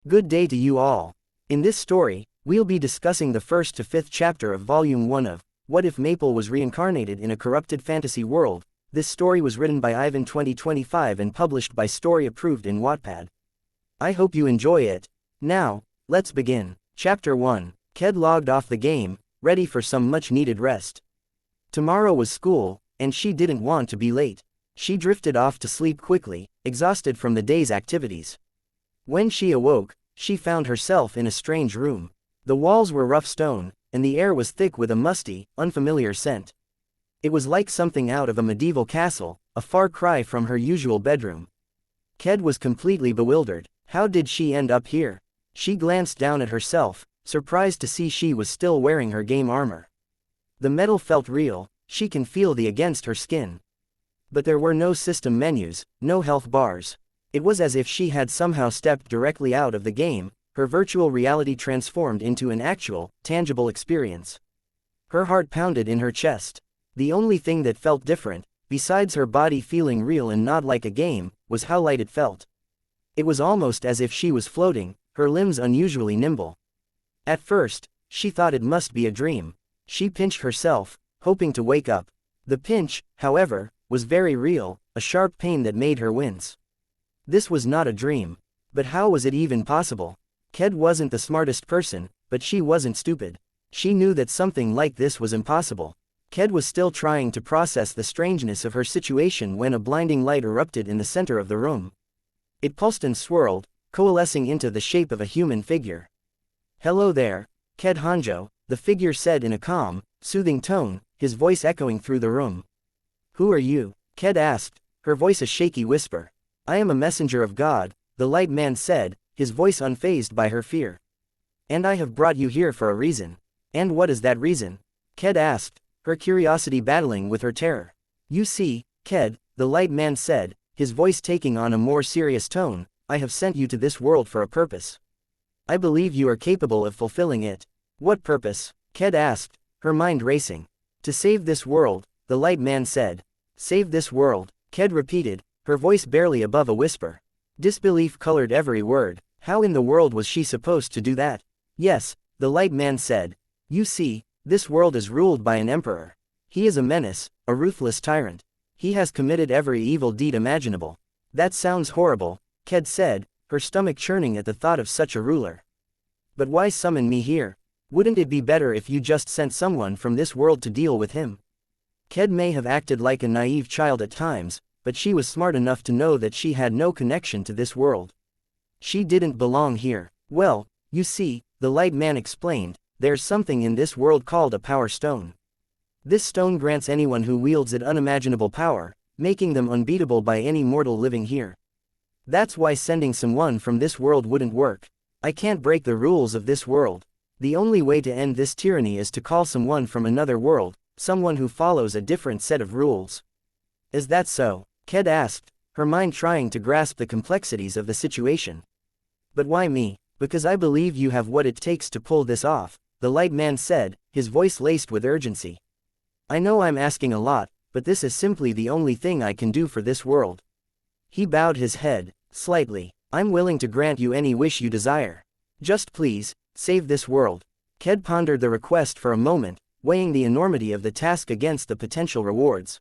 Good day to you all. In this story, we'll be discussing the 1st to 5th chapter of Volume 1 of What If Maple Was Reincarnated in a Corrupted Fantasy World. This story was written by Ivan 2025 and published by Story Approved in Wattpad. I hope you enjoy it. Now, let's begin. Chapter 1. Ked logged off the game, ready for some much-needed rest. Tomorrow was school, and she didn't want to be late. She drifted off to sleep quickly, exhausted from the day's activities. When she awoke, she found herself in a strange room. The walls were rough stone, and the air was thick with a musty, unfamiliar scent. It was like something out of a medieval castle, a far cry from her usual bedroom. Ked was completely bewildered. How did she end up here? She glanced down at herself, surprised to see she was still wearing her game armor. The metal felt real, she can feel the against her skin. But there were no system menus, no health bars. It was as if she had somehow stepped directly out of the game, her virtual reality transformed into an actual, tangible experience. Her heart pounded in her chest. The only thing that felt different, besides her body feeling real and not like a game, was how light it felt. It was almost as if she was floating, her limbs unusually nimble. At first, she thought it must be a dream. She pinched herself, hoping to wake up. The pinch, however, was very real, a sharp pain that made her wince. This was not a dream. But how was it even possible? Ked wasn't the smartest person, but she wasn't stupid. She knew that something like this was impossible. Ked was still trying to process the strangeness of her situation when a blinding light erupted in the center of the room. It pulsed and swirled, coalescing into the shape of a human figure. "Hello there, Ked Hanjo," the figure said in a calm, soothing tone, his voice echoing through the room. "Who are you?" Ked asked, her voice a shaky whisper. "I am a messenger of God," the light man said, his voice unfazed by her fear. "And I have brought you here for a reason." "And what is that reason?" Ked asked, her curiosity battling with her terror. "You see, Ked," the light man said, his voice taking on a more serious tone, "I have sent you to this world for a purpose. I believe you are capable of fulfilling it." "What purpose?" Ked asked, her mind racing. "To save this world," the light man said. "Save this world," Ked repeated, her voice barely above a whisper. Disbelief colored every word. How in the world was she supposed to do that? "Yes," the light man said. "You see, this world is ruled by an emperor. He is a menace, a ruthless tyrant. He has committed every evil deed imaginable." "That sounds horrible," Ked said, her stomach churning at the thought of such a ruler. "But why summon me here? Wouldn't it be better if you just sent someone from this world to deal with him?" Ked may have acted like a naive child at times, but she was smart enough to know that she had no connection to this world. She didn't belong here. "Well, you see," the light man explained, "there's something in this world called a power stone. This stone grants anyone who wields it unimaginable power, making them unbeatable by any mortal living here. That's why sending someone from this world wouldn't work. I can't break the rules of this world. The only way to end this tyranny is to call someone from another world, someone who follows a different set of rules." "Is that so?" Ked asked, her mind trying to grasp the complexities of the situation. "But why me?" "Because I believe you have what it takes to pull this off," the light man said, his voice laced with urgency. "I know I'm asking a lot, but this is simply the only thing I can do for this world." He bowed his head, slightly. "I'm willing to grant you any wish you desire. Just please, save this world." Ked pondered the request for a moment, weighing the enormity of the task against the potential rewards.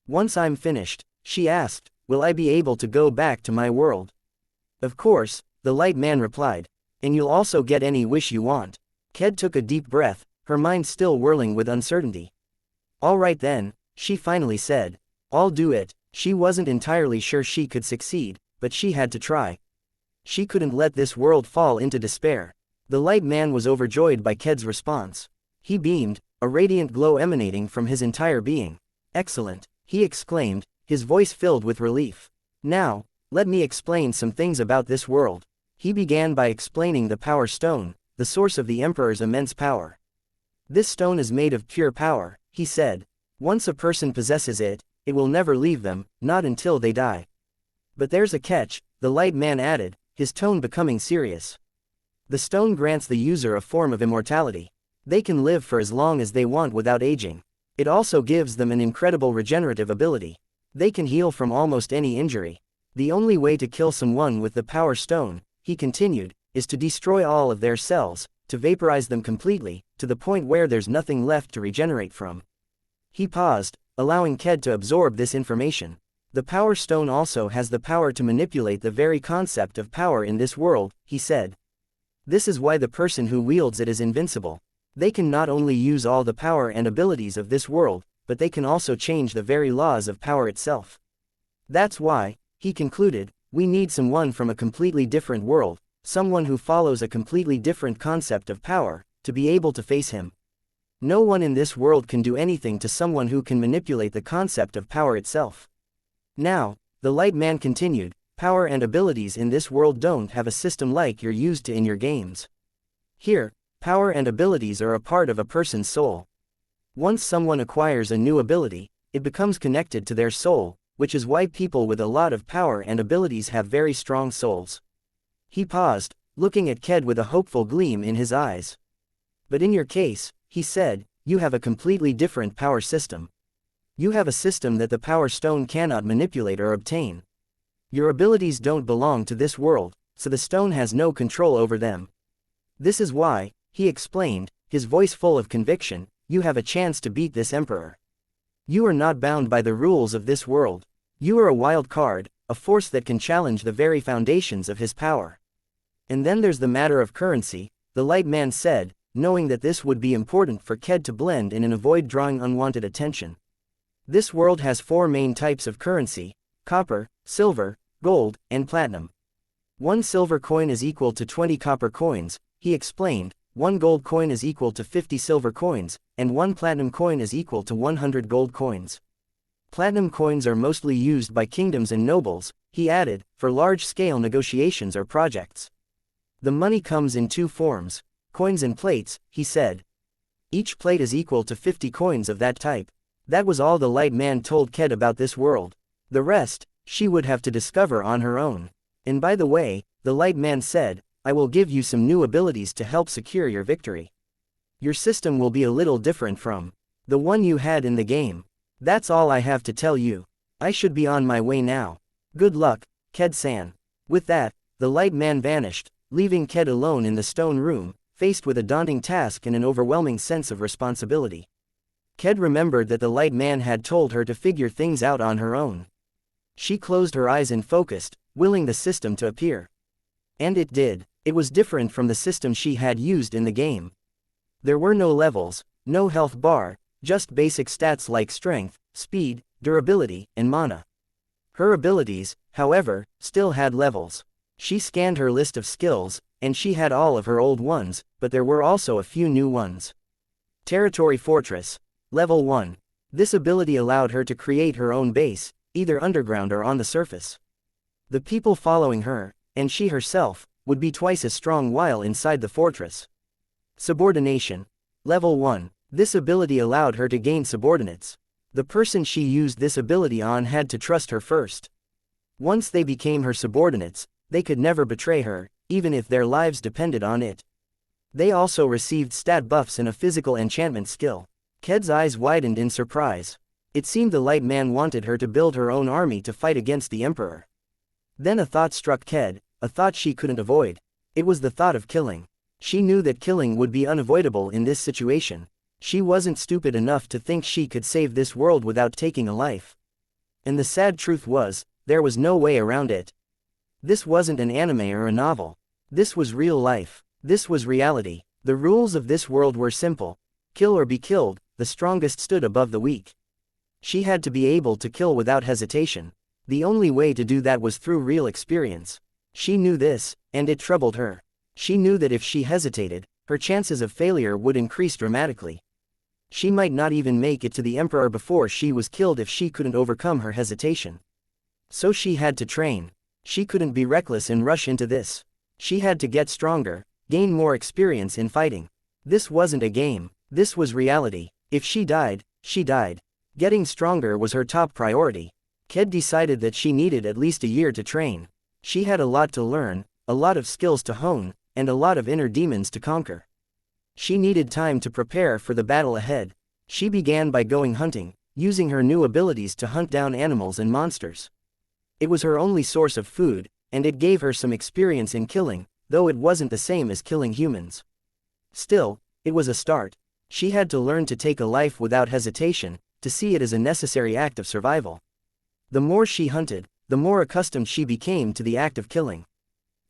"Once I'm finished," she asked, "will I be able to go back to my world?" "Of course," the light man replied. "And you'll also get any wish you want." Ked took a deep breath, her mind still whirling with uncertainty. "All right then," she finally said. "I'll do it." She wasn't entirely sure she could succeed, but she had to try. She couldn't let this world fall into despair. The light man was overjoyed by Ked's response. He beamed, a radiant glow emanating from his entire being. "Excellent," he exclaimed, his voice filled with relief. "Now, let me explain some things about this world." He began by explaining the Power Stone, the source of the Emperor's immense power. "This stone is made of pure power," he said. "Once a person possesses it, it will never leave them, not until they die. But there's a catch," the light man added, his tone becoming serious. "The stone grants the user a form of immortality. They can live for as long as they want without aging. It also gives them an incredible regenerative ability. They can heal from almost any injury. The only way to kill someone with the Power Stone," he continued, is to destroy all of their cells, to vaporize them completely, to the point where there's nothing left to regenerate from. He paused, allowing Ked to absorb this information. The Power Stone also has the power to manipulate the very concept of power in this world, he said. This is why the person who wields it is invincible. They can not only use all the power and abilities of this world, but they can also change the very laws of power itself. That's why, he concluded, we need someone from a completely different world, someone who follows a completely different concept of power, to be able to face him. No one in this world can do anything to someone who can manipulate the concept of power itself. Now, the Light Man continued, power and abilities in this world don't have a system like you're used to in your games. Here, power and abilities are a part of a person's soul. Once someone acquires a new ability, it becomes connected to their soul, which is why people with a lot of power and abilities have very strong souls. He paused, looking at Ked with a hopeful gleam in his eyes. But in your case, he said, you have a completely different power system. You have a system that the Power Stone cannot manipulate or obtain. Your abilities don't belong to this world, so the stone has no control over them. This is why, he explained, his voice full of conviction, you have a chance to beat this emperor. You are not bound by the rules of this world. You are a wild card, a force that can challenge the very foundations of his power. And then there's the matter of currency, the Light Man said, knowing that this would be important for Ked to blend in and avoid drawing unwanted attention. This world has 4 main types of currency: copper, silver, gold, and platinum. 1 silver coin is equal to 20 copper coins, he explained, 1 gold coin is equal to 50 silver coins, and 1 platinum coin is equal to 100 gold coins. Platinum coins are mostly used by kingdoms and nobles, he added, for large-scale negotiations or projects. The money comes in 2 forms, coins and plates, he said. Each plate is equal to 50 coins of that type. That was all the Light Man told Ked about this world. The rest, she would have to discover on her own. And by the way, the Light Man said, I will give you some new abilities to help secure your victory. Your system will be a little different from the one you had in the game. That's all I have to tell you. I should be on my way now. Good luck, Ked-san. With that, the Light Man vanished, leaving Ked alone in the stone room, faced with a daunting task and an overwhelming sense of responsibility. Ked remembered that the Light Man had told her to figure things out on her own. She closed her eyes and focused, willing the system to appear. And it did. It was different from the system she had used in the game. There were no levels, no health bar, just basic stats like strength, speed, durability, and mana. Her abilities, however, still had levels. She scanned her list of skills, and she had all of her old ones, but there were also a few new ones. Territory Fortress. Level 1. This ability allowed her to create her own base, either underground or on the surface. The people following her, and she herself, would be twice as strong while inside the fortress. Subordination. Level 1. This ability allowed her to gain subordinates. The person she used this ability on had to trust her first. Once they became her subordinates, they could never betray her, even if their lives depended on it. They also received stat buffs and a physical enchantment skill. Ked's eyes widened in surprise. It seemed the Light Man wanted her to build her own army to fight against the Emperor. Then a thought struck Ked, a thought she couldn't avoid. It was the thought of killing. She knew that killing would be unavoidable in this situation. She wasn't stupid enough to think she could save this world without taking a life. And the sad truth was, there was no way around it. This wasn't an anime or a novel. This was real life. This was reality. The rules of this world were simple. Kill or be killed, the strongest stood above the weak. She had to be able to kill without hesitation. The only way to do that was through real experience. She knew this, and it troubled her. She knew that if she hesitated, her chances of failure would increase dramatically. She might not even make it to the Emperor before she was killed if she couldn't overcome her hesitation. So she had to train. She couldn't be reckless and rush into this. She had to get stronger, gain more experience in fighting. This wasn't a game. This was reality. If she died, she died. Getting stronger was her top priority. Ked decided that she needed at least a year to train. She had a lot to learn, a lot of skills to hone, and a lot of inner demons to conquer. She needed time to prepare for the battle ahead. She began by going hunting, using her new abilities to hunt down animals and monsters. It was her only source of food, and it gave her some experience in killing, though it wasn't the same as killing humans. Still, it was a start. She had to learn to take a life without hesitation, to see it as a necessary act of survival. The more she hunted, the more accustomed she became to the act of killing.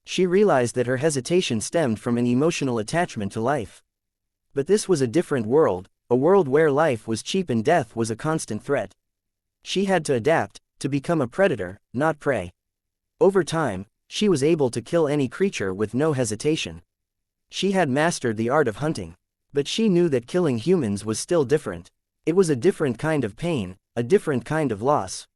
She realized that her hesitation stemmed from an emotional attachment to life. But this was a different world, a world where life was cheap and death was a constant threat. She had to adapt, to become a predator, not prey. Over time, she was able to kill any creature with no hesitation. She had mastered the art of hunting. But she knew that killing humans was still different. It was a different kind of pain, a different kind of loss.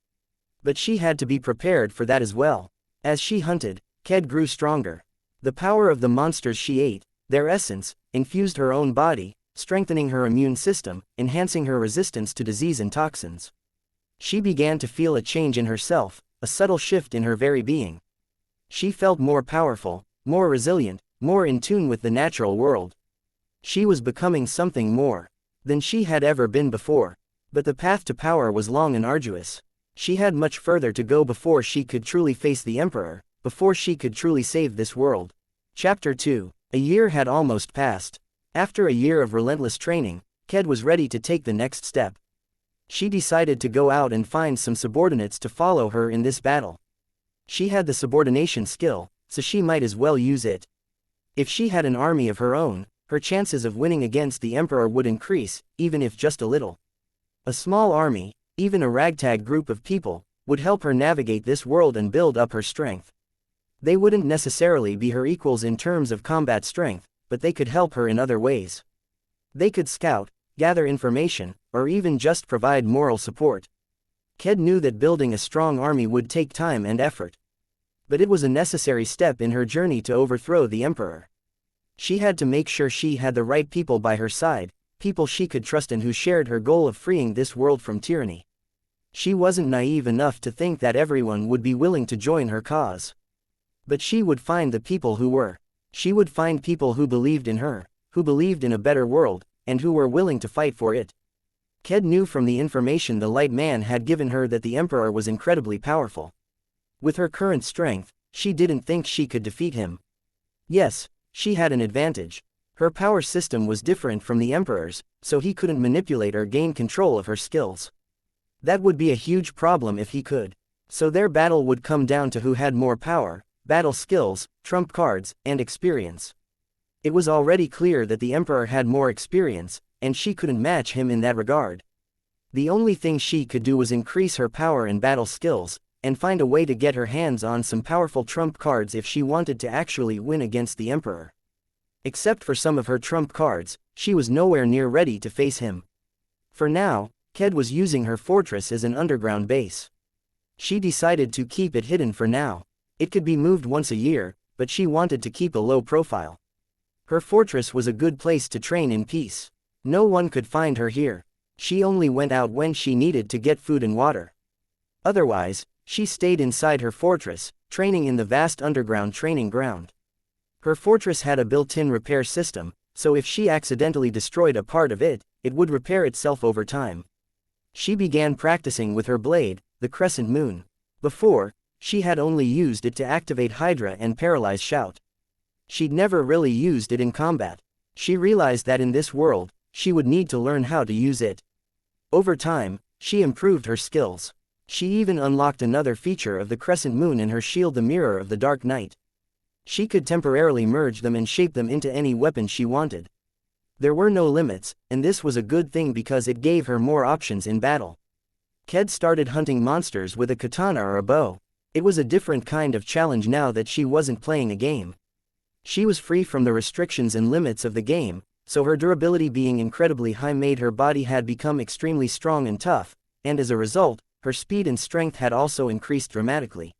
But she had to be prepared for that as well. As she hunted, Ked grew stronger. The power of the monsters she ate, their essence, infused her own body, strengthening her immune system, enhancing her resistance to disease and toxins. She began to feel a change in herself, a subtle shift in her very being. She felt more powerful, more resilient, more in tune with the natural world. She was becoming something more than she had ever been before. But the path to power was long and arduous. She had much further to go before she could truly face the Emperor, before she could truly save this world. Chapter 2. A year had almost passed. After a year of relentless training, Ked was ready to take the next step. She decided to go out and find some subordinates to follow her in this battle. She had the subordination skill, so she might as well use it. If she had an army of her own, her chances of winning against the Emperor would increase, even if just a little. A small army, even a ragtag group of people, would help her navigate this world and build up her strength. They wouldn't necessarily be her equals in terms of combat strength, but they could help her in other ways. They could scout, gather information, or even just provide moral support. Ked knew that building a strong army would take time and effort. But it was a necessary step in her journey to overthrow the Emperor. She had to make sure she had the right people by her side, people she could trust and who shared her goal of freeing this world from tyranny. She wasn't naive enough to think that everyone would be willing to join her cause. But she would find the people who were. She would find people who believed in her, who believed in a better world, and who were willing to fight for it. Ked knew from the information the Light Man had given her that the Emperor was incredibly powerful. With her current strength, she didn't think she could defeat him. Yes, she had an advantage. Her power system was different from the Emperor's, so he couldn't manipulate or gain control of her skills. That would be a huge problem if he could. So their battle would come down to who had more power, battle skills, trump cards, and experience. It was already clear that the Emperor had more experience, and she couldn't match him in that regard. The only thing she could do was increase her power and battle skills, and find a way to get her hands on some powerful trump cards if she wanted to actually win against the Emperor. Except for some of her trump cards, she was nowhere near ready to face him. For now, Ked was using her fortress as an underground base. She decided to keep it hidden for now. It could be moved once a year, but she wanted to keep a low profile. Her fortress was a good place to train in peace. No one could find her here. She only went out when she needed to get food and water. Otherwise, she stayed inside her fortress, training in the vast underground training ground. Her fortress had a built-in repair system, so if she accidentally destroyed a part of it, it would repair itself over time. She began practicing with her blade, the Crescent Moon. Before, she had only used it to activate Hydra and paralyze Shout. She'd never really used it in combat. She realized that in this world, she would need to learn how to use it. Over time, she improved her skills. She even unlocked another feature of the Crescent Moon in her shield, the Mirror of the Dark Knight. She could temporarily merge them and shape them into any weapon she wanted. There were no limits, and this was a good thing because it gave her more options in battle. Ked started hunting monsters with a katana or a bow. It was a different kind of challenge now that she wasn't playing a game. She was free from the restrictions and limits of the game, so her durability being incredibly high made her body had become extremely strong and tough, and as a result, her speed and strength had also increased dramatically.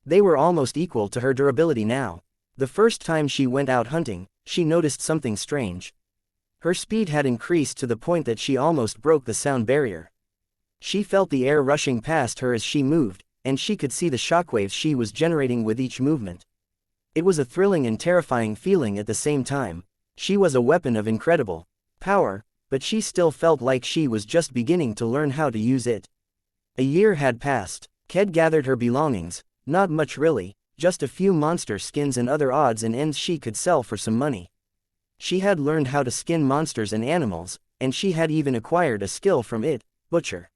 They were almost equal to her durability now. The first time she went out hunting, she noticed something strange. Her speed had increased to the point that she almost broke the sound barrier. She felt the air rushing past her as she moved, and she could see the shockwaves she was generating with each movement. It was a thrilling and terrifying feeling at the same time. She was a weapon of incredible power, but she still felt like she was just beginning to learn how to use it. A year had passed. Ked gathered her belongings, not much really, just a few monster skins and other odds and ends she could sell for some money. She had learned how to skin monsters and animals, and she had even acquired a skill from it, Butcher.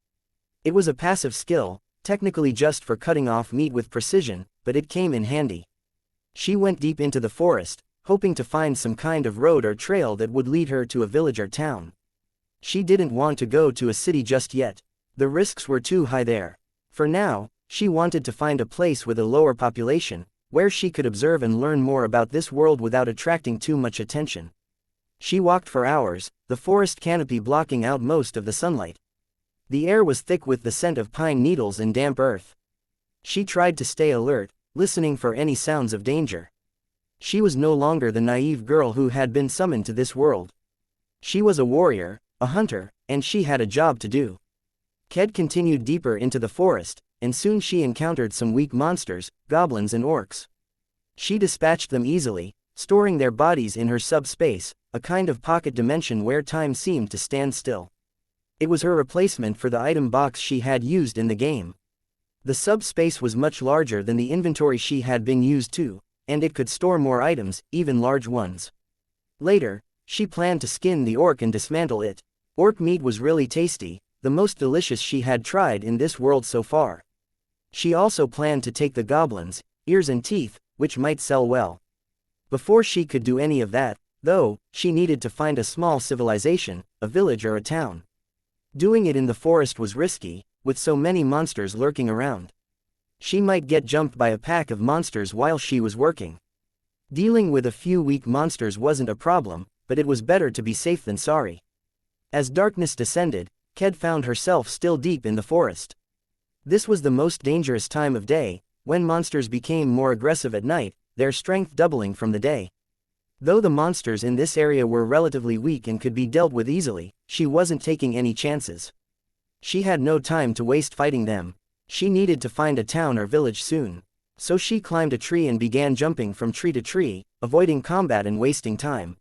It was a passive skill, technically just for cutting off meat with precision, but it came in handy. She went deep into the forest, hoping to find some kind of road or trail that would lead her to a village or town. She didn't want to go to a city just yet. The risks were too high there. For now, she wanted to find a place with a lower population, where she could observe and learn more about this world without attracting too much attention. She walked for hours, the forest canopy blocking out most of the sunlight. The air was thick with the scent of pine needles and damp earth. She tried to stay alert, listening for any sounds of danger. She was no longer the naive girl who had been summoned to this world. She was a warrior, a hunter, and she had a job to do. Ked continued deeper into the forest, and soon she encountered some weak monsters, goblins and orcs. She dispatched them easily, storing their bodies in her subspace, a kind of pocket dimension where time seemed to stand still. It was her replacement for the item box she had used in the game. The subspace was much larger than the inventory she had been used to, and it could store more items, even large ones. Later, she planned to skin the orc and dismantle it. Orc meat was really tasty, the most delicious she had tried in this world so far. She also planned to take the goblins' ears and teeth, which might sell well. Before she could do any of that, though, she needed to find a small civilization, a village or a town. Doing it in the forest was risky, with so many monsters lurking around. She might get jumped by a pack of monsters while she was working. Dealing with a few weak monsters wasn't a problem, but it was better to be safe than sorry. As darkness descended, Ked found herself still deep in the forest. This was the most dangerous time of day, when monsters became more aggressive at night, their strength doubling from the day. Though the monsters in this area were relatively weak and could be dealt with easily, she wasn't taking any chances. She had no time to waste fighting them. She needed to find a town or village soon. So she climbed a tree and began jumping from tree to tree, avoiding combat and wasting time.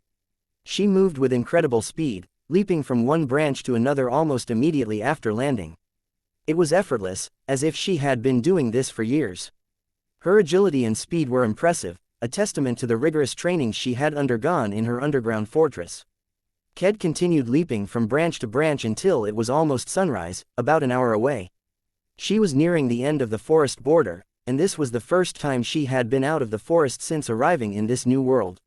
She moved with incredible speed, leaping from one branch to another almost immediately after landing. It was effortless, as if she had been doing this for years. Her agility and speed were impressive, a testament to the rigorous training she had undergone in her underground fortress. Ked continued leaping from branch to branch until it was almost sunrise, about an hour away. She was nearing the end of the forest border, and this was the first time she had been out of the forest since arriving in this new world.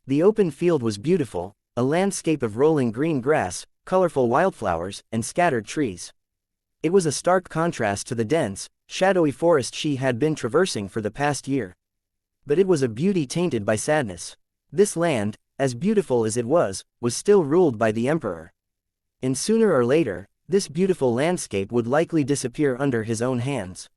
The open field was beautiful, a landscape of rolling green grass, colorful wildflowers, and scattered trees. It was a stark contrast to the dense, shadowy forest she had been traversing for the past year. But it was a beauty tainted by sadness. This land, as beautiful as it was still ruled by the Emperor. And sooner or later, this beautiful landscape would likely disappear under his own hands.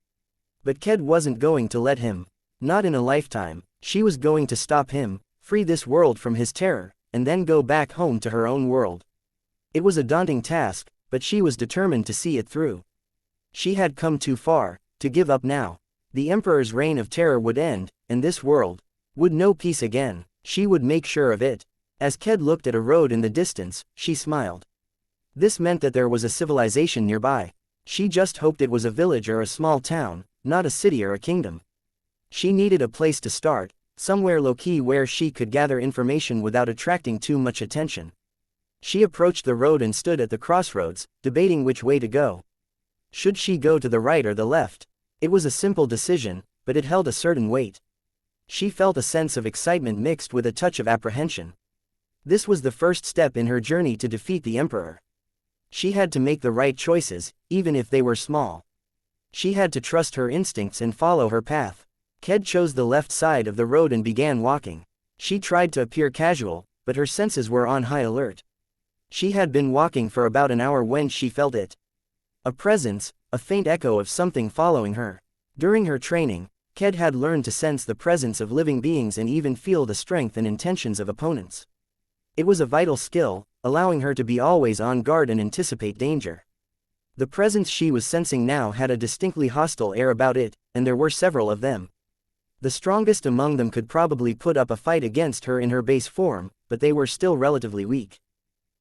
But Ked wasn't going to let him. Not in a lifetime. She was going to stop him, free this world from his terror, and then go back home to her own world. It was a daunting task, but she was determined to see it through. She had come too far to give up now. The Emperor's reign of terror would end, and this world would know peace again. She would make sure of it. As Ked looked at a road in the distance, she smiled. This meant that there was a civilization nearby. She just hoped it was a village or a small town, not a city or a kingdom. She needed a place to start, somewhere low-key where she could gather information without attracting too much attention. She approached the road and stood at the crossroads, debating which way to go. Should she go to the right or the left? It was a simple decision, but it held a certain weight. She felt a sense of excitement mixed with a touch of apprehension. This was the first step in her journey to defeat the Emperor. She had to make the right choices, even if they were small. She had to trust her instincts and follow her path. Ked chose the left side of the road and began walking. She tried to appear casual, but her senses were on high alert. She had been walking for about an hour when she felt it. A presence, a faint echo of something following her. During her training, Ked had learned to sense the presence of living beings and even feel the strength and intentions of opponents. It was a vital skill, allowing her to be always on guard and anticipate danger. The presence she was sensing now had a distinctly hostile air about it, and there were several of them. The strongest among them could probably put up a fight against her in her base form, but they were still relatively weak.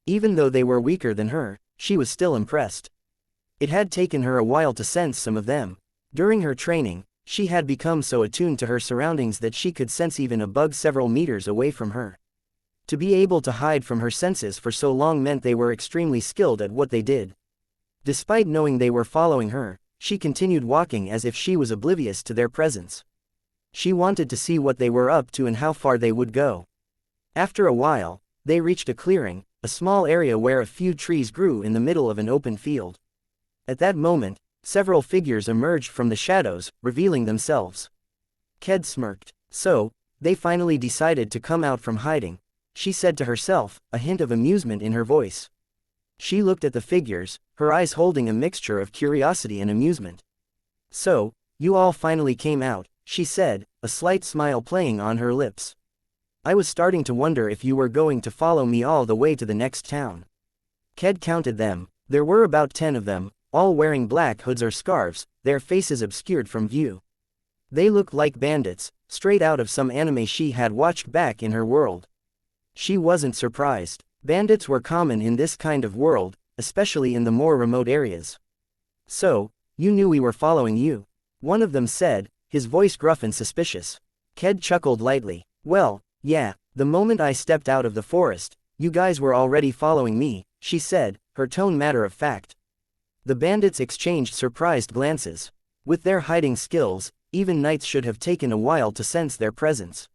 Even though they were weaker than her, she was still impressed. It had taken her a while to sense some of them. During her training, She had become so attuned to her surroundings that she could sense even a bug several meters away from her. To be able to hide from her senses for so long meant they were extremely skilled at what they did. Despite knowing they were following her, she continued walking as if she was oblivious to their presence. She wanted to see what they were up to and how far they would go. After a while, they reached a clearing, a small area where a few trees grew in the middle of an open field. At that moment, several figures emerged from the shadows, revealing themselves. Ked smirked. So, they finally decided to come out from hiding, she said to herself, a hint of amusement in her voice. She looked at the figures, her eyes holding a mixture of curiosity and amusement. So, you all finally came out, she said, a slight smile playing on her lips. I was starting to wonder if you were going to follow me all the way to the next town. Ked counted them. There were about 10 of them, all wearing black hoods or scarves, their faces obscured from view. They looked like bandits, straight out of some anime she had watched back in her world. She wasn't surprised. Bandits were common in this kind of world, especially in the more remote areas. So, you knew we were following you? One of them said, his voice gruff and suspicious. Ked chuckled lightly. Well, yeah, the moment I stepped out of the forest, you guys were already following me, she said, her tone matter of fact. The bandits exchanged surprised glances. With their hiding skills, even knights should have taken a while to sense their presence.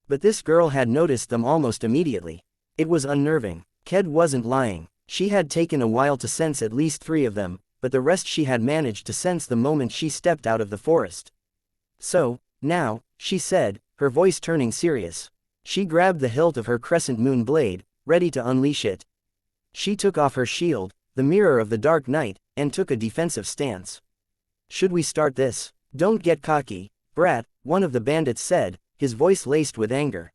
But this girl had noticed them almost immediately. It was unnerving. Ked wasn't lying. She had taken a while to sense at least 3 of them, but the rest she had managed to sense the moment she stepped out of the forest. So, now, she said, her voice turning serious. She grabbed the hilt of her crescent moon blade, ready to unleash it. She took off her shield, the mirror of the Dark Knight, and took a defensive stance. Should we start this? Don't get cocky, brat, one of the bandits said, his voice laced with anger.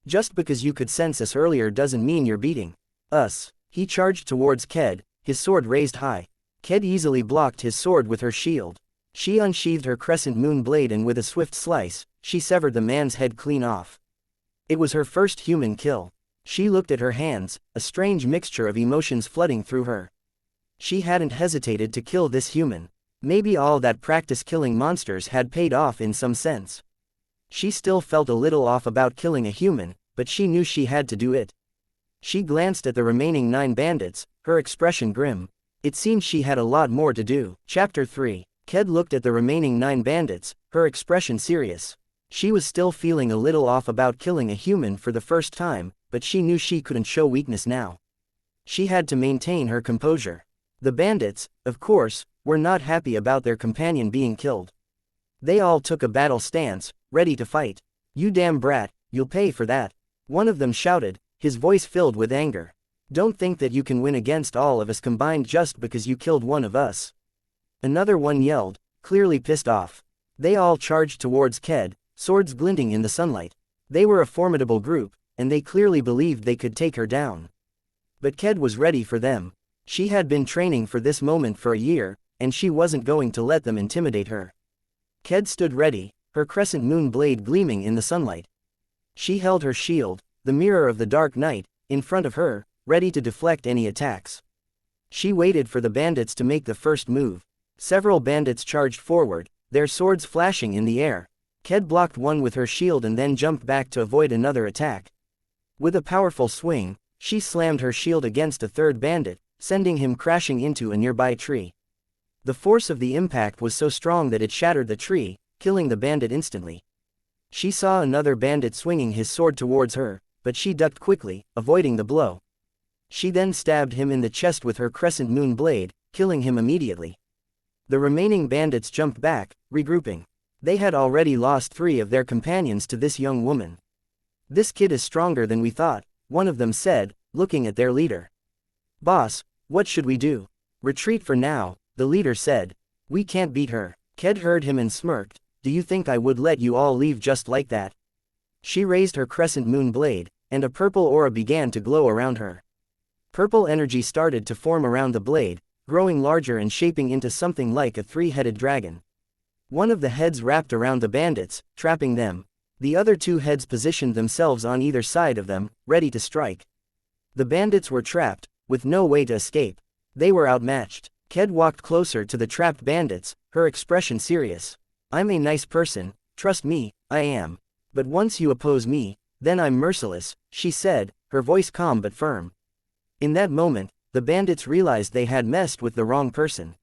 Just because you could sense us earlier doesn't mean you're beating us. He charged towards Ked, his sword raised high. Ked easily blocked his sword with her shield. She unsheathed her crescent moon blade and with a swift slice, she severed the man's head clean off. It was her first human kill. She looked at her hands, a strange mixture of emotions flooding through her. She hadn't hesitated to kill this human. Maybe all that practice killing monsters had paid off in some sense. She still felt a little off about killing a human, but she knew she had to do it. She glanced at the remaining 9 bandits, her expression grim. It seemed she had a lot more to do. Chapter 3. Ked looked at the remaining 9 bandits, her expression serious. She was still feeling a little off about killing a human for the first time, but she knew she couldn't show weakness now. She had to maintain her composure. The bandits, of course, were not happy about their companion being killed. They all took a battle stance, ready to fight. You damn brat, you'll pay for that. One of them shouted, his voice filled with anger. Don't think that you can win against all of us combined just because you killed one of us. Another one yelled, clearly pissed off. They all charged towards Ked, swords glinting in the sunlight. They were a formidable group, and they clearly believed they could take her down. But Ked was ready for them. She had been training for this moment for a year, and she wasn't going to let them intimidate her. Ked stood ready, her crescent moon blade gleaming in the sunlight. She held her shield, the mirror of the Dark Knight, in front of her, ready to deflect any attacks. She waited for the bandits to make the first move. Several bandits charged forward, their swords flashing in the air. Ked blocked one with her shield and then jumped back to avoid another attack. With a powerful swing, she slammed her shield against a third bandit, sending him crashing into a nearby tree. The force of the impact was so strong that it shattered the tree, killing the bandit instantly. She saw another bandit swinging his sword towards her, but she ducked quickly, avoiding the blow. She then stabbed him in the chest with her crescent moon blade, killing him immediately. The remaining bandits jumped back, regrouping. They had already lost 3 of their companions to this young woman. This kid is stronger than we thought, one of them said, looking at their leader. Boss, what should we do? Retreat for now, the leader said. We can't beat her. Ked heard him and smirked. Do you think I would let you all leave just like that? She raised her crescent moon blade, and a purple aura began to glow around her. Purple energy started to form around the blade, growing larger and shaping into something like a 3-headed dragon. One of the heads wrapped around the bandits, trapping them. The other 2 heads positioned themselves on either side of them, ready to strike. The bandits were trapped, with no way to escape. They were outmatched. Ked walked closer to the trapped bandits, her expression serious. I'm a nice person, trust me, I am. But once you oppose me, then I'm merciless, she said, her voice calm but firm. In that moment, the bandits realized they had messed with the wrong person.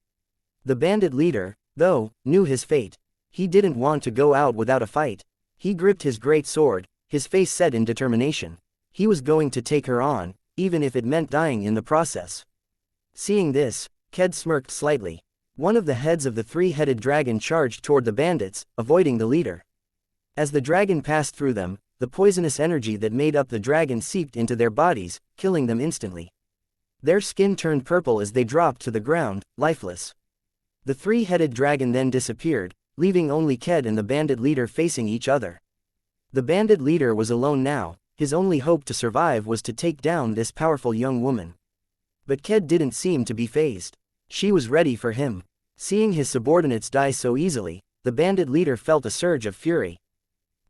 The bandit leader, though, knew his fate. He didn't want to go out without a fight. He gripped his great sword, his face set in determination. He was going to take her on, even if it meant dying in the process. Seeing this, Ked smirked slightly. One of the heads of the three-headed dragon charged toward the bandits, avoiding the leader. As the dragon passed through them, the poisonous energy that made up the dragon seeped into their bodies, killing them instantly. Their skin turned purple as they dropped to the ground, lifeless. The three-headed dragon then disappeared, leaving only Ked and the bandit leader facing each other. The bandit leader was alone now. His only hope to survive was to take down this powerful young woman. But Ked didn't seem to be fazed. She was ready for him. Seeing his subordinates die so easily, the bandit leader felt a surge of fury.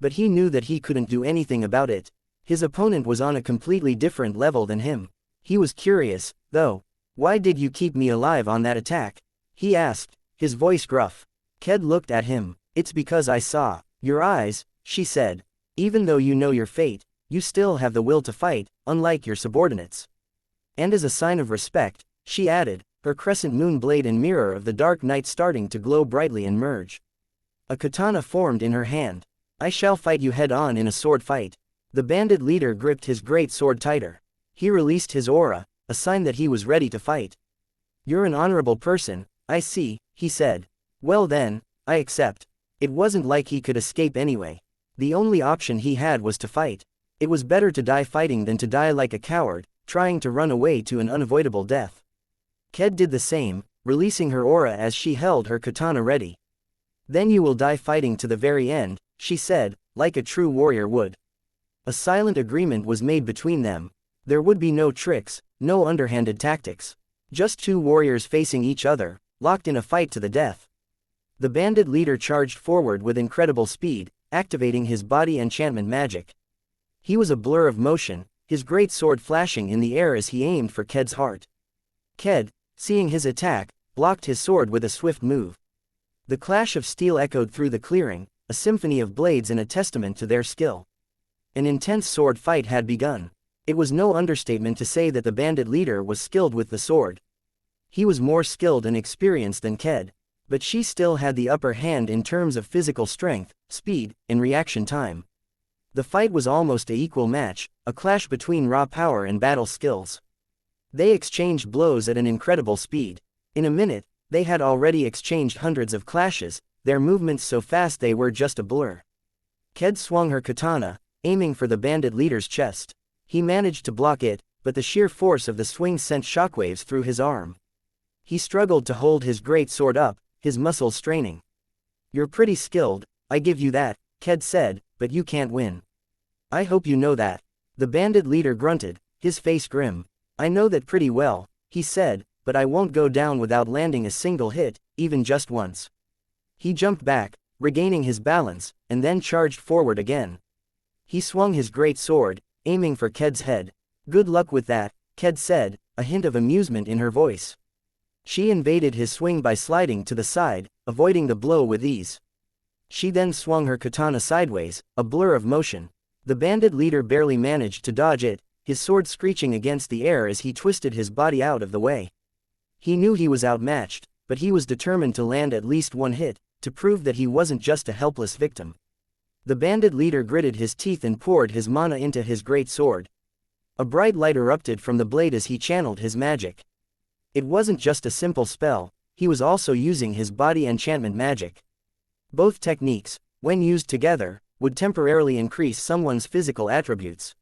But he knew that he couldn't do anything about it. His opponent was on a completely different level than him. He was curious, though. Why did you keep me alive on that attack? He asked, his voice gruff. Ked looked at him. It's because I saw your eyes, she said. Even though you know your fate, you still have the will to fight, unlike your subordinates. And as a sign of respect, she added, her crescent moon blade and mirror of the dark night starting to glow brightly and merge. A katana formed in her hand. I shall fight you head-on in a sword fight. The bandit leader gripped his great sword tighter. He released his aura, a sign that he was ready to fight. You're an honorable person, I see, he said. Well then, I accept. It wasn't like he could escape anyway. The only option he had was to fight. It was better to die fighting than to die like a coward, trying to run away to an unavoidable death. Ked did the same, releasing her aura as she held her katana ready. Then you will die fighting to the very end, she said, like a true warrior would. A silent agreement was made between them. There would be no tricks, no underhanded tactics. Just two warriors facing each other, locked in a fight to the death. The bandit leader charged forward with incredible speed, activating his body enchantment magic. He was a blur of motion, his great sword flashing in the air as he aimed for Ked's heart. Ked, seeing his attack, blocked his sword with a swift move. The clash of steel echoed through the clearing, a symphony of blades and a testament to their skill. An intense sword fight had begun. It was no understatement to say that the bandit leader was skilled with the sword. He was more skilled and experienced than Ked, but she still had the upper hand in terms of physical strength, speed, and reaction time. The fight was almost an equal match, a clash between raw power and battle skills. They exchanged blows at an incredible speed. In a minute, they had already exchanged hundreds of clashes, their movements so fast they were just a blur. Ked swung her katana, aiming for the bandit leader's chest. He managed to block it, but the sheer force of the swing sent shockwaves through his arm. He struggled to hold his great sword up, his muscles straining. You're pretty skilled, I give you that, Ked said, but you can't win. I hope you know that. The bandit leader grunted, his face grim. I know that pretty well, he said, but I won't go down without landing a single hit, even just once. He jumped back, regaining his balance, and then charged forward again. He swung his great sword, aiming for Ked's head. Good luck with that, Ked said, a hint of amusement in her voice. She invaded his swing by sliding to the side, avoiding the blow with ease. She then swung her katana sideways, a blur of motion. The bandit leader barely managed to dodge it, his sword screeching against the air as he twisted his body out of the way. He knew he was outmatched, but he was determined to land at least one hit, to prove that he wasn't just a helpless victim. The bandit leader gritted his teeth and poured his mana into his great sword. A bright light erupted from the blade as he channeled his magic. It wasn't just a simple spell, he was also using his body enchantment magic. Both techniques, when used together, would temporarily increase someone's physical attributes.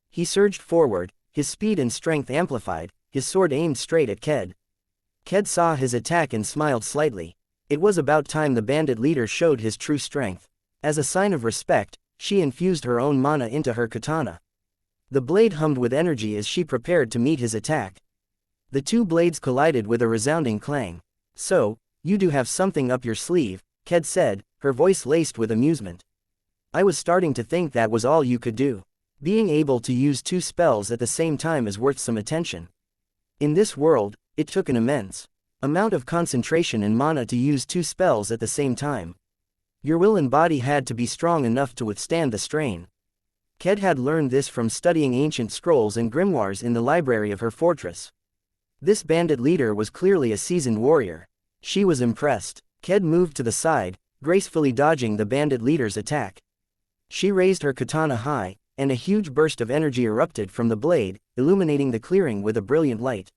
He surged forward, his speed and strength amplified, his sword aimed straight at Ked. Ked saw his attack and smiled slightly. It was about time the bandit leader showed his true strength. As a sign of respect, she infused her own mana into her katana. The blade hummed with energy as she prepared to meet his attack. The two blades collided with a resounding clang. So, you do have something up your sleeve, Ked said, her voice laced with amusement. I was starting to think that was all you could do. Being able to use two spells at the same time is worth some attention. In this world, it took an immense amount of concentration and mana to use two spells at the same time. Your will and body had to be strong enough to withstand the strain. Ked had learned this from studying ancient scrolls and grimoires in the library of her fortress. This bandit leader was clearly a seasoned warrior. She was impressed. Ked moved to the side, gracefully dodging the bandit leader's attack. She raised her katana high, and a huge burst of energy erupted from the blade, illuminating the clearing with a brilliant light.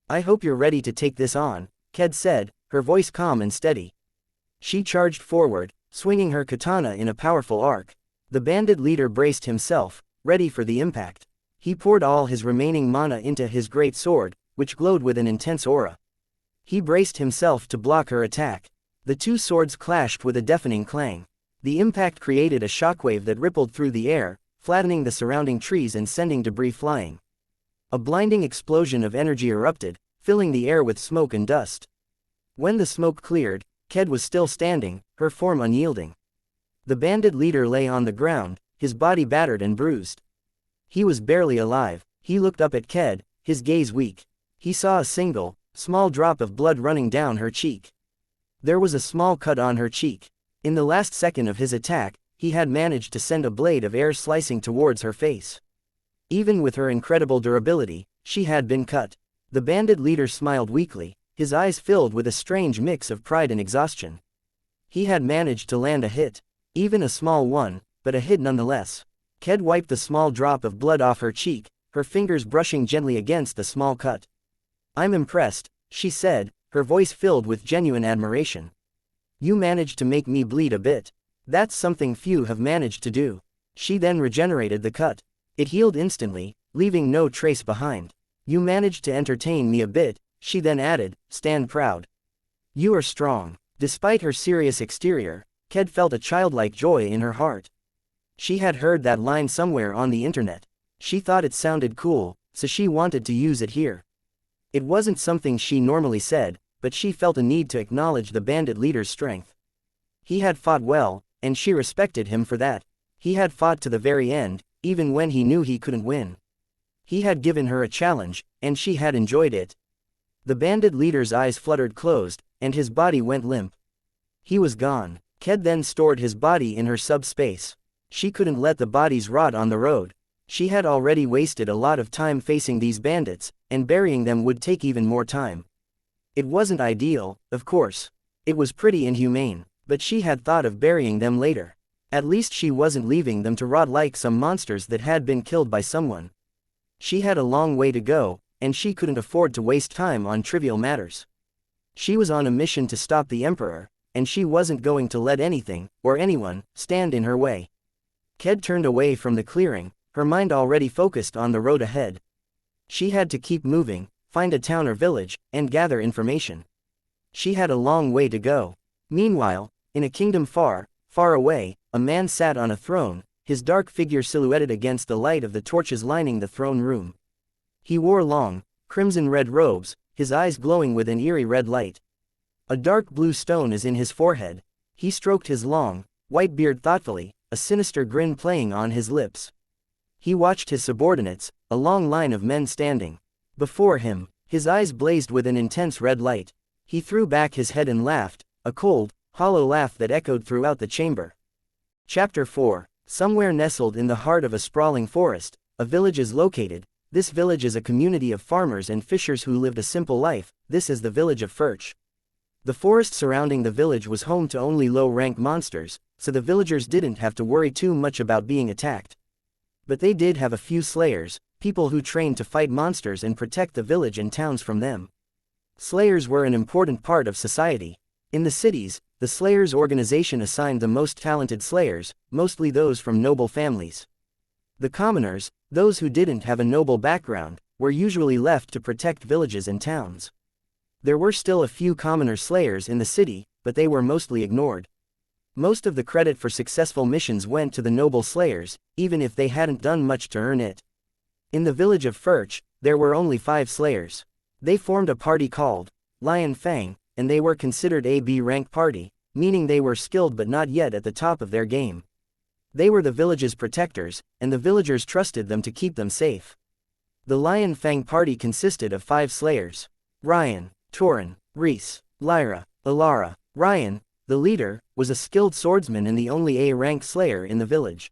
I hope you're ready to take this on, Ked said, her voice calm and steady. She charged forward, swinging her katana in a powerful arc. The bandit leader braced himself, ready for the impact. He poured all his remaining mana into his great sword, which glowed with an intense aura. He braced himself to block her attack. The two swords clashed with a deafening clang. The impact created a shockwave that rippled through the air, flattening the surrounding trees and sending debris flying. A blinding explosion of energy erupted, filling the air with smoke and dust. When the smoke cleared, Ked was still standing, her form unyielding. The bandit leader lay on the ground, his body battered and bruised. He was barely alive. He looked up at Ked, his gaze weak. He saw a single, small drop of blood running down her cheek. There was a small cut on her cheek. In the last second of his attack, he had managed to send a blade of air slicing towards her face. Even with her incredible durability, she had been cut. The bandit leader smiled weakly, his eyes filled with a strange mix of pride and exhaustion. He had managed to land a hit. Even a small one, but a hit nonetheless. Ked wiped the small drop of blood off her cheek, her fingers brushing gently against the small cut. I'm impressed, she said, her voice filled with genuine admiration. You managed to make me bleed a bit. That's something few have managed to do. She then regenerated the cut. It healed instantly, leaving no trace behind. You managed to entertain me a bit, she then added, stand proud. You are strong. Despite her serious exterior, Ked felt a childlike joy in her heart. She had heard that line somewhere on the internet. She thought it sounded cool, so she wanted to use it here. It wasn't something she normally said, but she felt a need to acknowledge the bandit leader's strength. He had fought well, and she respected him for that. He had fought to the very end, even when he knew he couldn't win. He had given her a challenge, and she had enjoyed it. The bandit leader's eyes fluttered closed, and his body went limp. He was gone. Ked then stored his body in her subspace. She couldn't let the bodies rot on the road. She had already wasted a lot of time facing these bandits, and burying them would take even more time. It wasn't ideal, of course. It was pretty inhumane, but she had thought of burying them later. At least she wasn't leaving them to rot like some monsters that had been killed by someone. She had a long way to go, and she couldn't afford to waste time on trivial matters. She was on a mission to stop the Emperor, and she wasn't going to let anything, or anyone, stand in her way. Ked turned away from the clearing, her mind already focused on the road ahead. She had to keep moving, find a town or village, and gather information. She had a long way to go. Meanwhile, in a kingdom far, far away, a man sat on a throne, his dark figure silhouetted against the light of the torches lining the throne room. He wore long, crimson-red robes, his eyes glowing with an eerie red light. A dark blue stone is in his forehead. He stroked his long, white beard thoughtfully, a sinister grin playing on his lips. He watched his subordinates, a long line of men standing before him. His eyes blazed with an intense red light. He threw back his head and laughed, a cold, hollow laugh that echoed throughout the chamber. Chapter 4. Somewhere nestled in the heart of a sprawling forest, a village is located. This village is a community of farmers and fishers who lived a simple life. This is the village of Furch. The forest surrounding the village was home to only low-rank monsters, so the villagers didn't have to worry too much about being attacked. But they did have a few slayers, people who trained to fight monsters and protect the village and towns from them. Slayers were an important part of society. In the cities, the Slayers organization assigned the most talented slayers, mostly those from noble families. The commoners, those who didn't have a noble background, were usually left to protect villages and towns. There were still a few commoner slayers in the city, but they were mostly ignored. Most of the credit for successful missions went to the noble slayers, even if they hadn't done much to earn it. In the village of Furch, there were only 5 slayers. They formed a party called Lion Fang, and they were considered a B-rank party, meaning they were skilled but not yet at the top of their game. They were the village's protectors, and the villagers trusted them to keep them safe. The Lion Fang party consisted of 5 slayers: Ryan, Torin, Reese, Lyra, Alara. Ryan, the leader, was a skilled swordsman and the only A-rank slayer in the village.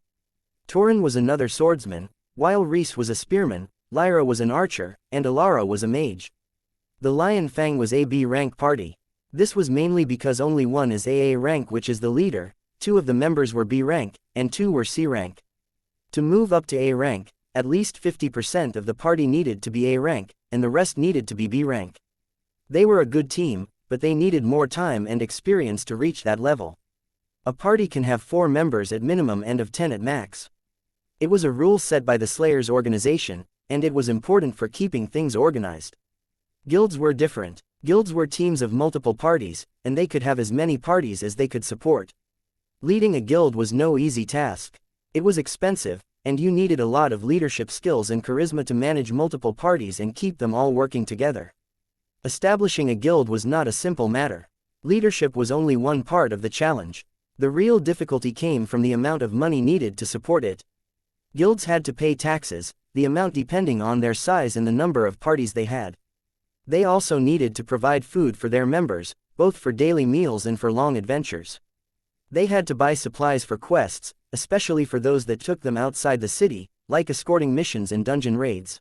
Torin was another swordsman, while Reese was a spearman, Lyra was an archer, and Alara was a mage. The Lion Fang was a B-rank party. This was mainly because only one is AA rank, which is the leader, 2 of the members were B rank, and 2 were C rank. To move up to A rank, at least 50% of the party needed to be A rank, and the rest needed to be B rank. They were a good team, but they needed more time and experience to reach that level. A party can have 4 members at minimum and of 10 at max. It was a rule set by the Slayers organization, and it was important for keeping things organized. Guilds were different. Guilds were teams of multiple parties, and they could have as many parties as they could support. Leading a guild was no easy task. It was expensive, and you needed a lot of leadership skills and charisma to manage multiple parties and keep them all working together. Establishing a guild was not a simple matter. Leadership was only one part of the challenge. The real difficulty came from the amount of money needed to support it. Guilds had to pay taxes, the amount depending on their size and the number of parties they had. They also needed to provide food for their members, both for daily meals and for long adventures. They had to buy supplies for quests, especially for those that took them outside the city, like escorting missions and dungeon raids.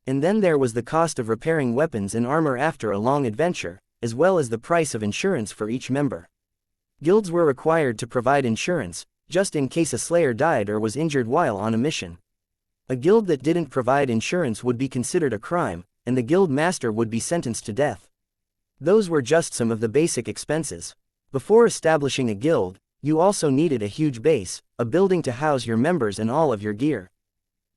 And then there was the cost of repairing weapons and armor after a long adventure, as well as the price of insurance for each member. Guilds were required to provide insurance, just in case a slayer died or was injured while on a mission. A guild that didn't provide insurance would be considered a crime, and the guild master would be sentenced to death. Those were just some of the basic expenses. Before establishing a guild, you also needed a huge base, a building to house your members and all of your gear.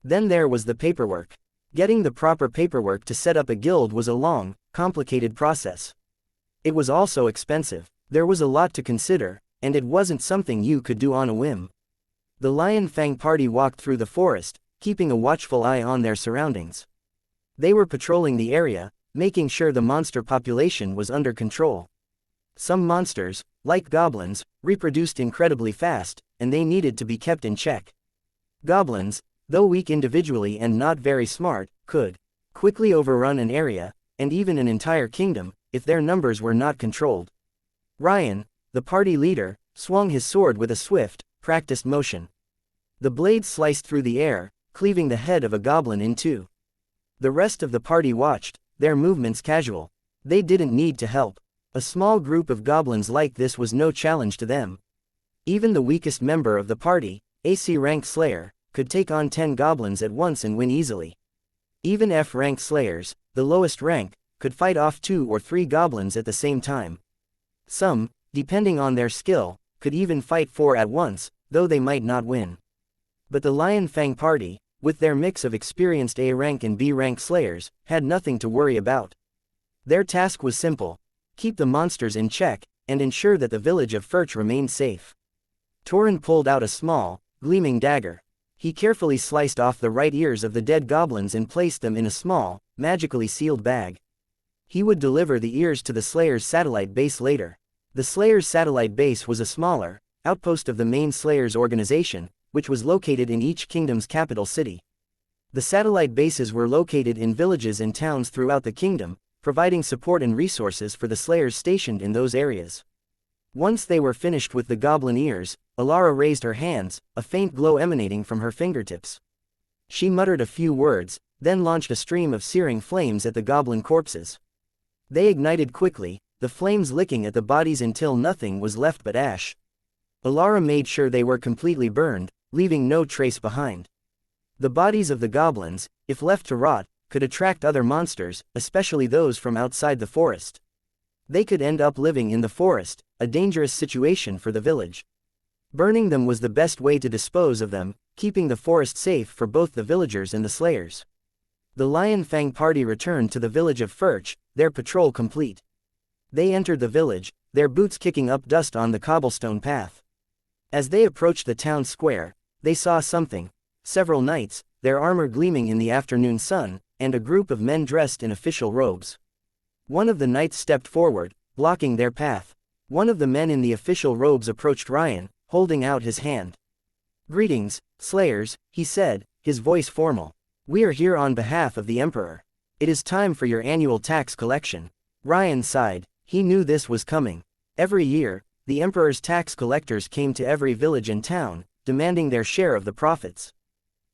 Then there was the paperwork. Getting the proper paperwork to set up a guild was a long, complicated process. It was also expensive. There was a lot to consider, and it wasn't something you could do on a whim. The Lion Fang party walked through the forest, keeping a watchful eye on their surroundings. They were patrolling the area, making sure the monster population was under control. Some monsters, like goblins, reproduced incredibly fast, and they needed to be kept in check. Goblins, though weak individually and not very smart, could quickly overrun an area, and even an entire kingdom, if their numbers were not controlled. Ryan, the party leader, swung his sword with a swift, practiced motion. The blade sliced through the air, cleaving the head of a goblin in 2. The rest of the party watched, their movements casual. They didn't need to help. A small group of goblins like this was no challenge to them. Even the weakest member of the party, a C-rank slayer, could take on 10 goblins at once and win easily. Even F-rank slayers, the lowest rank, could fight off 2 or 3 goblins at the same time. Some, depending on their skill, could even fight 4 at once, though they might not win. But the Lion Fang party, with their mix of experienced A-rank and B-rank slayers, had nothing to worry about. Their task was simple: keep the monsters in check, and ensure that the village of Furch remained safe. Torin pulled out a small, gleaming dagger. He carefully sliced off the right ears of the dead goblins and placed them in a small, magically sealed bag. He would deliver the ears to the Slayer's satellite base later. The Slayer's satellite base was a smaller, outpost of the main Slayers organization, which was located in each kingdom's capital city. The satellite bases were located in villages and towns throughout the kingdom, providing support and resources for the Slayers stationed in those areas. Once they were finished with the goblin ears, Alara raised her hands, a faint glow emanating from her fingertips. She muttered a few words, then launched a stream of searing flames at the goblin corpses. They ignited quickly, the flames licking at the bodies until nothing was left but ash. Alara made sure they were completely burned, leaving no trace behind. The bodies of the goblins, if left to rot, could attract other monsters, especially those from outside the forest. They could end up living in the forest, a dangerous situation for the village. Burning them was the best way to dispose of them, keeping the forest safe for both the villagers and the slayers. The Lion Fang party returned to the village of Furch, their patrol complete. They entered the village, their boots kicking up dust on the cobblestone path. As they approached the town square, they saw something: several knights, their armor gleaming in the afternoon sun, and a group of men dressed in official robes. One of the knights stepped forward, blocking their path. One of the men in the official robes approached Ryan, holding out his hand. "Greetings, Slayers," he said, his voice formal. "We are here on behalf of the Emperor. It is time for your annual tax collection." Ryan sighed. He knew this was coming. Every year, the emperor's tax collectors came to every village and town, demanding their share of the profits.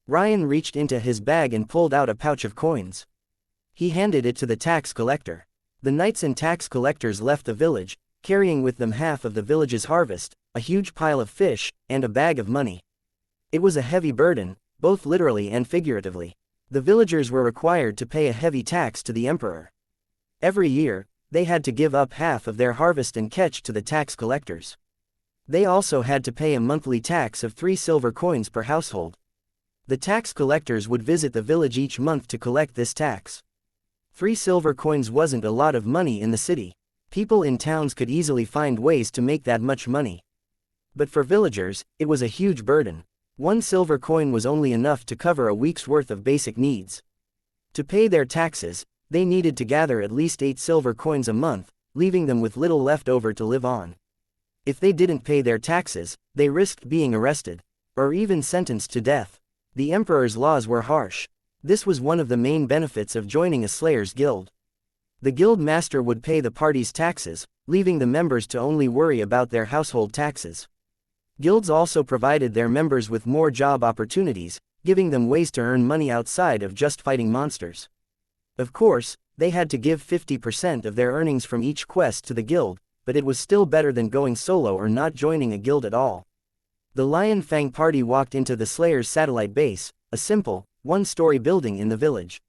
Ryan reached into his bag and pulled out a pouch of coins. He handed it to the tax collector. The knights and tax collectors left the village, carrying with them half of the village's harvest, a huge pile of fish, and a bag of money. It was a heavy burden, both literally and figuratively. The villagers were required to pay a heavy tax to the emperor. Every year, they had to give up half of their harvest and catch to the tax collectors. They also had to pay a monthly tax of 3 silver coins per household. The tax collectors would visit the village each month to collect this tax. 3 silver coins wasn't a lot of money in the city. People in towns could easily find ways to make that much money. But for villagers, it was a huge burden. 1 silver coin was only enough to cover a week's worth of basic needs. To pay their taxes, they needed to gather at least 8 silver coins a month, leaving them with little left over to live on. If they didn't pay their taxes, they risked being arrested, or even sentenced to death. The emperor's laws were harsh. This was one of the main benefits of joining a slayer's guild. The guild master would pay the party's taxes, leaving the members to only worry about their household taxes. Guilds also provided their members with more job opportunities, giving them ways to earn money outside of just fighting monsters. Of course, they had to give 50% of their earnings from each quest to the guild, but it was still better than going solo or not joining a guild at all. The Lion Fang party walked into the Slayer's satellite base, a simple, one-story building in the village.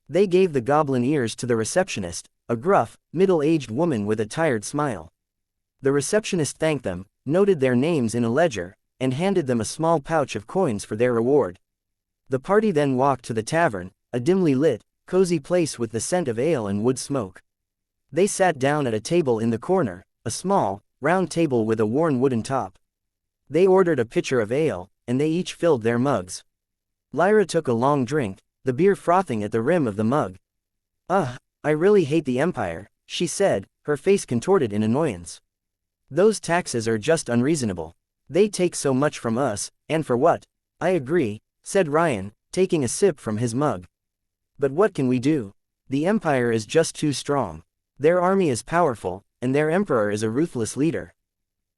They gave the goblin ears to the receptionist, a gruff, middle-aged woman with a tired smile. The receptionist thanked them, noted their names in a ledger, and handed them a small pouch of coins for their reward. The party then walked to the tavern, a dimly lit, cozy place with the scent of ale and wood smoke. They sat down at a table in the corner, a small, round table with a worn wooden top. They ordered a pitcher of ale, and they each filled their mugs. Lyra took a long drink, the beer frothing at the rim of the mug. "Ugh, I really hate the Empire," she said, her face contorted in annoyance. "Those taxes are just unreasonable. They take so much from us, and for what?" "I agree," said Ryan, taking a sip from his mug. "But what can we do? The Empire is just too strong. Their army is powerful, and their emperor is a ruthless leader.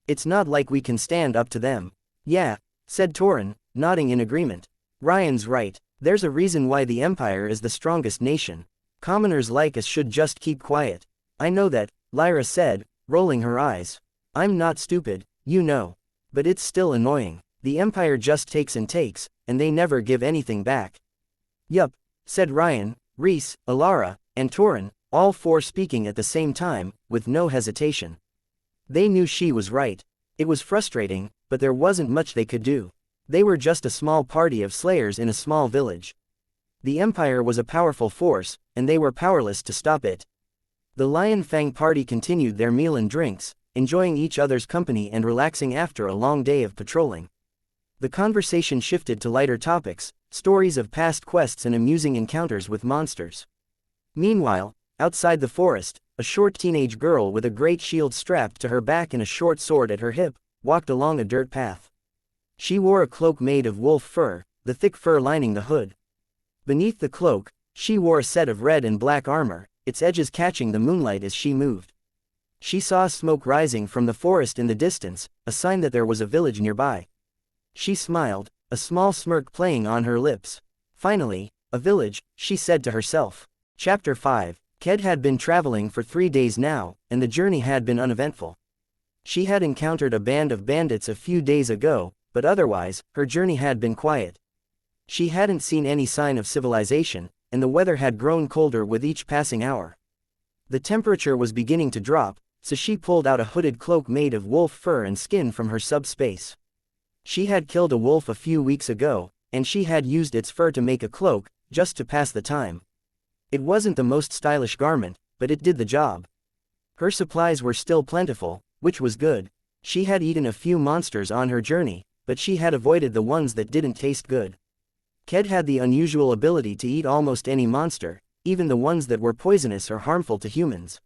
It's not like we can stand up to them." "Yeah," said Torin, nodding in agreement. "Ryan's right. There's a reason why the Empire is the strongest nation. Commoners like us should just keep quiet." "I know that," Lyra said, rolling her eyes. "I'm not stupid, you know. But it's still annoying. The Empire just takes, and they never give anything back." "Yup," said Ryan, Reese, Alara, and Torin, all 4 speaking at the same time, with no hesitation. They knew she was right. It was frustrating, but there wasn't much they could do. They were just a small party of slayers in a small village. The Empire was a powerful force, and they were powerless to stop it. The Lion Fang party continued their meal and drinks, enjoying each other's company and relaxing after a long day of patrolling. The conversation shifted to lighter topics, stories of past quests and amusing encounters with monsters. Meanwhile, outside the forest, a short teenage girl with a great shield strapped to her back and a short sword at her hip, walked along a dirt path. She wore a cloak made of wolf fur, the thick fur lining the hood. Beneath the cloak, she wore a set of red and black armor, its edges catching the moonlight as she moved. She saw smoke rising from the forest in the distance, a sign that there was a village nearby. She smiled, a small smirk playing on her lips. Finally, a village, she said to herself. Chapter 5. Ked had been traveling for 3 days now, and the journey had been uneventful. She had encountered a band of bandits a few days ago, but otherwise, her journey had been quiet. She hadn't seen any sign of civilization, and the weather had grown colder with each passing hour. The temperature was beginning to drop, so she pulled out a hooded cloak made of wolf fur and skin from her subspace. She had killed a wolf a few weeks ago, and she had used its fur to make a cloak, just to pass the time. It wasn't the most stylish garment, but it did the job. Her supplies were still plentiful, which was good. She had eaten a few monsters on her journey, but she had avoided the ones that didn't taste good. Ked had the unusual ability to eat almost any monster, even the ones that were poisonous or harmful to humans.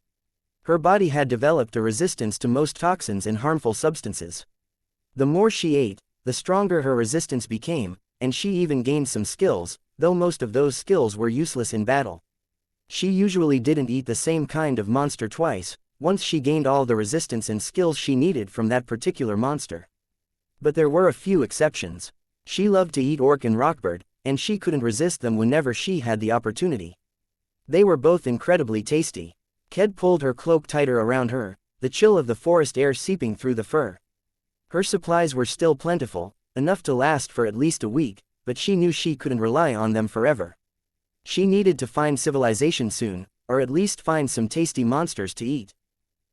Her body had developed a resistance to most toxins and harmful substances. The more she ate, the stronger her resistance became, and she even gained some skills, though most of those skills were useless in battle. She usually didn't eat the same kind of monster twice, once she gained all the resistance and skills she needed from that particular monster. But there were a few exceptions. She loved to eat orc and rockbird, and she couldn't resist them whenever she had the opportunity. They were both incredibly tasty. Ked pulled her cloak tighter around her, the chill of the forest air seeping through the fur. Her supplies were still plentiful, enough to last for at least a week, but she knew she couldn't rely on them forever. She needed to find civilization soon, or at least find some tasty monsters to eat.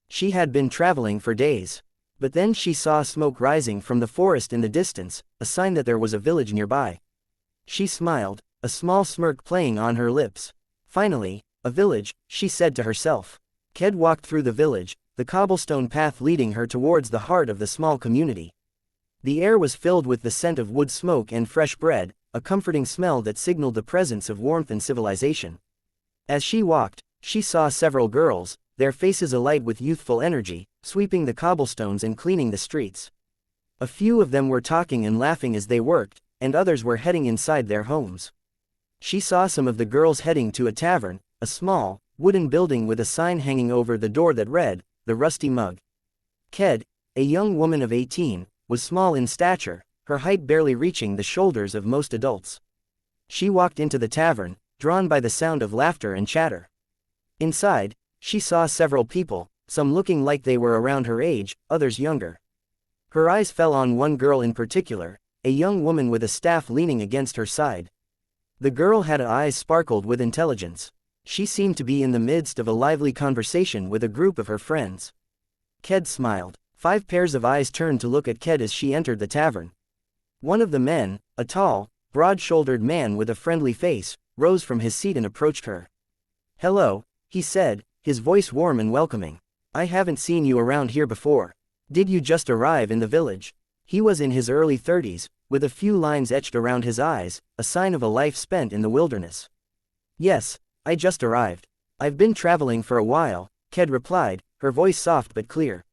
She had been traveling for days. But then she saw smoke rising from the forest in the distance, a sign that there was a village nearby. She smiled, a small smirk playing on her lips. Finally, a village, she said to herself. Ked walked through the village, the cobblestone path leading her towards the heart of the small community. The air was filled with the scent of wood smoke and fresh bread, a comforting smell that signaled the presence of warmth and civilization. As she walked, she saw several girls, their faces alight with youthful energy, sweeping the cobblestones and cleaning the streets. A few of them were talking and laughing as they worked, and others were heading inside their homes. She saw some of the girls heading to a tavern, a small, wooden building with a sign hanging over the door that read, "The Rusty Mug." Ked, a young woman of 18, was small in stature, her height barely reaching the shoulders of most adults. She walked into the tavern, drawn by the sound of laughter and chatter. Inside, she saw several people, some looking like they were around her age, others younger. Her eyes fell on one girl in particular, a young woman with a staff leaning against her side. The girl had eyes sparkled with intelligence. She seemed to be in the midst of a lively conversation with a group of her friends. Ked smiled. 5 pairs of eyes turned to look at Ked as she entered the tavern. One of the men, a tall, broad-shouldered man with a friendly face, rose from his seat and approached her. "Hello," he said, his voice warm and welcoming. "I haven't seen you around here before. Did you just arrive in the village?" He was in his early 30s, with a few lines etched around his eyes, a sign of a life spent in the wilderness. "Yes, I just arrived. I've been traveling for a while," Ked replied, her voice soft but clear.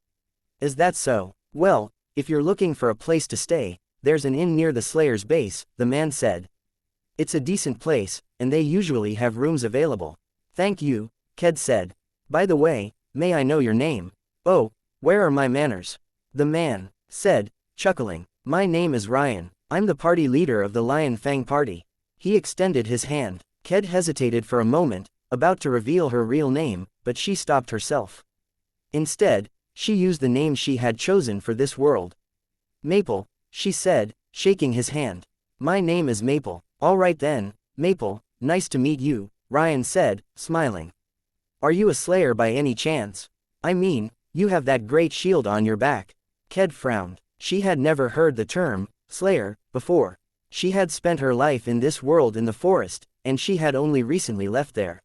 "Is that so? Well, if you're looking for a place to stay, there's an inn near the Slayer's base," the man said. "It's a decent place, and they usually have rooms available." "Thank you," Ked said. "By the way, may I know your name?" "Oh, where are my manners?" the man said, chuckling. "My name is Ryan. I'm the party leader of the Lion Fang party." He extended his hand. Ked hesitated for a moment, about to reveal her real name, but she stopped herself. Instead, she used the name she had chosen for this world. "Maple," she said, shaking his hand. "My name is Maple." "All right then, Maple, nice to meet you," Ryan said, smiling. "Are you a slayer by any chance? I mean, you have that great shield on your back." Ked frowned. She had never heard the term, slayer, before. She had spent her life in this world in the forest, and she had only recently left there.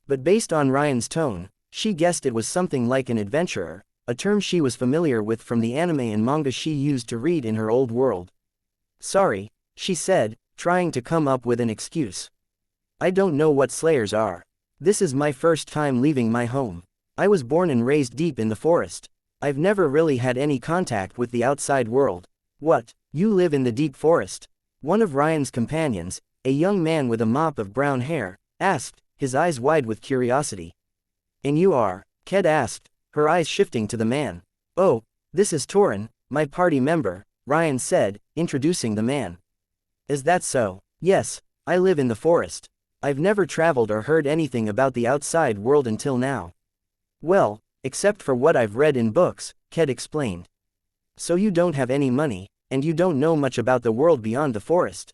But based on Ryan's tone, she guessed it was something like an adventurer, a term she was familiar with from the anime and manga she used to read in her old world. "Sorry," she said, trying to come up with an excuse. "I don't know what slayers are. This is my first time leaving my home. I was born and raised deep in the forest. I've never really had any contact with the outside world." "What, you live in the deep forest?" One of Ryan's companions, a young man with a mop of brown hair, asked, his eyes wide with curiosity. "And you are?" Ked asked, her eyes shifting to the man. "Oh, this is Torin, my party member," Ryan said, introducing the man. "Is that so?" "Yes, I live in the forest. I've never traveled or heard anything about the outside world until now." "Well, except for what I've read in books," Ked explained. "So you don't have any money, and you don't know much about the world beyond the forest?"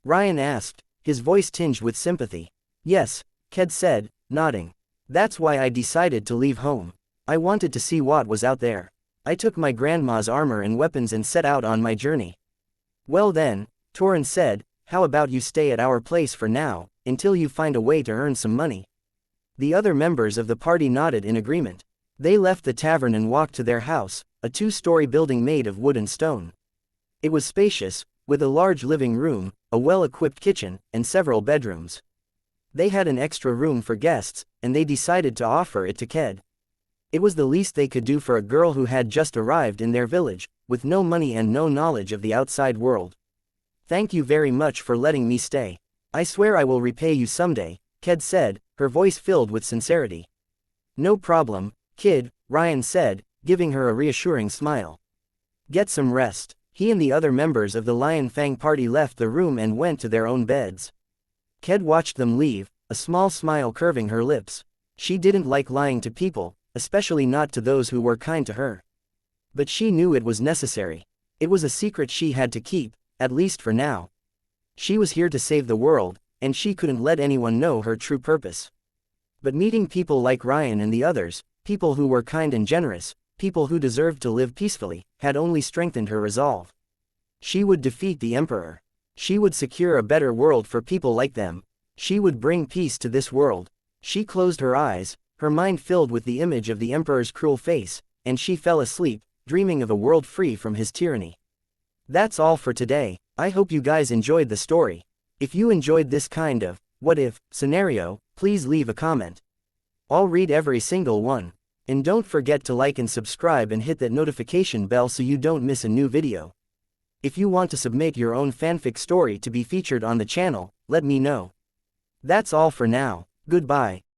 Ryan asked, his voice tinged with sympathy. "Yes," Ked said, nodding. "That's why I decided to leave home. I wanted to see what was out there. I took my grandma's armor and weapons and set out on my journey." "Well then," Torin said, "how about you stay at our place for now, until you find a way to earn some money?" The other members of the party nodded in agreement. They left the tavern and walked to their house, a 2-story building made of wood and stone. It was spacious, with a large living room, a well-equipped kitchen, and several bedrooms. They had an extra room for guests, and they decided to offer it to Ked. It was the least they could do for a girl who had just arrived in their village, with no money and no knowledge of the outside world. "Thank you very much for letting me stay. I swear I will repay you someday," Ked said, her voice filled with sincerity. "No problem," Kid, Ryan said, giving her a reassuring smile. Get some rest. He and the other members of the Lion Fang party left the room and went to their own beds. Ked watched them leave, a small smile curving her lips. She didn't like lying to people, especially not to those who were kind to her. But she knew it was necessary. It was a secret she had to keep, at least for now. She was here to save the world, and she couldn't let anyone know her true purpose. But meeting people like Ryan and the others, people who were kind and generous, people who deserved to live peacefully, had only strengthened her resolve. She would defeat the Emperor. She would secure a better world for people like them. She would bring peace to this world. She closed her eyes, her mind filled with the image of the Emperor's cruel face, and she fell asleep, dreaming of a world free from his tyranny. That's all for today. I hope you guys enjoyed the story. If you enjoyed this kind of what if scenario, please leave a comment. I'll read every single one. And don't forget to like and subscribe and hit that notification bell so you don't miss a new video. If you want to submit your own fanfic story to be featured on the channel, let me know. That's all for now. Goodbye.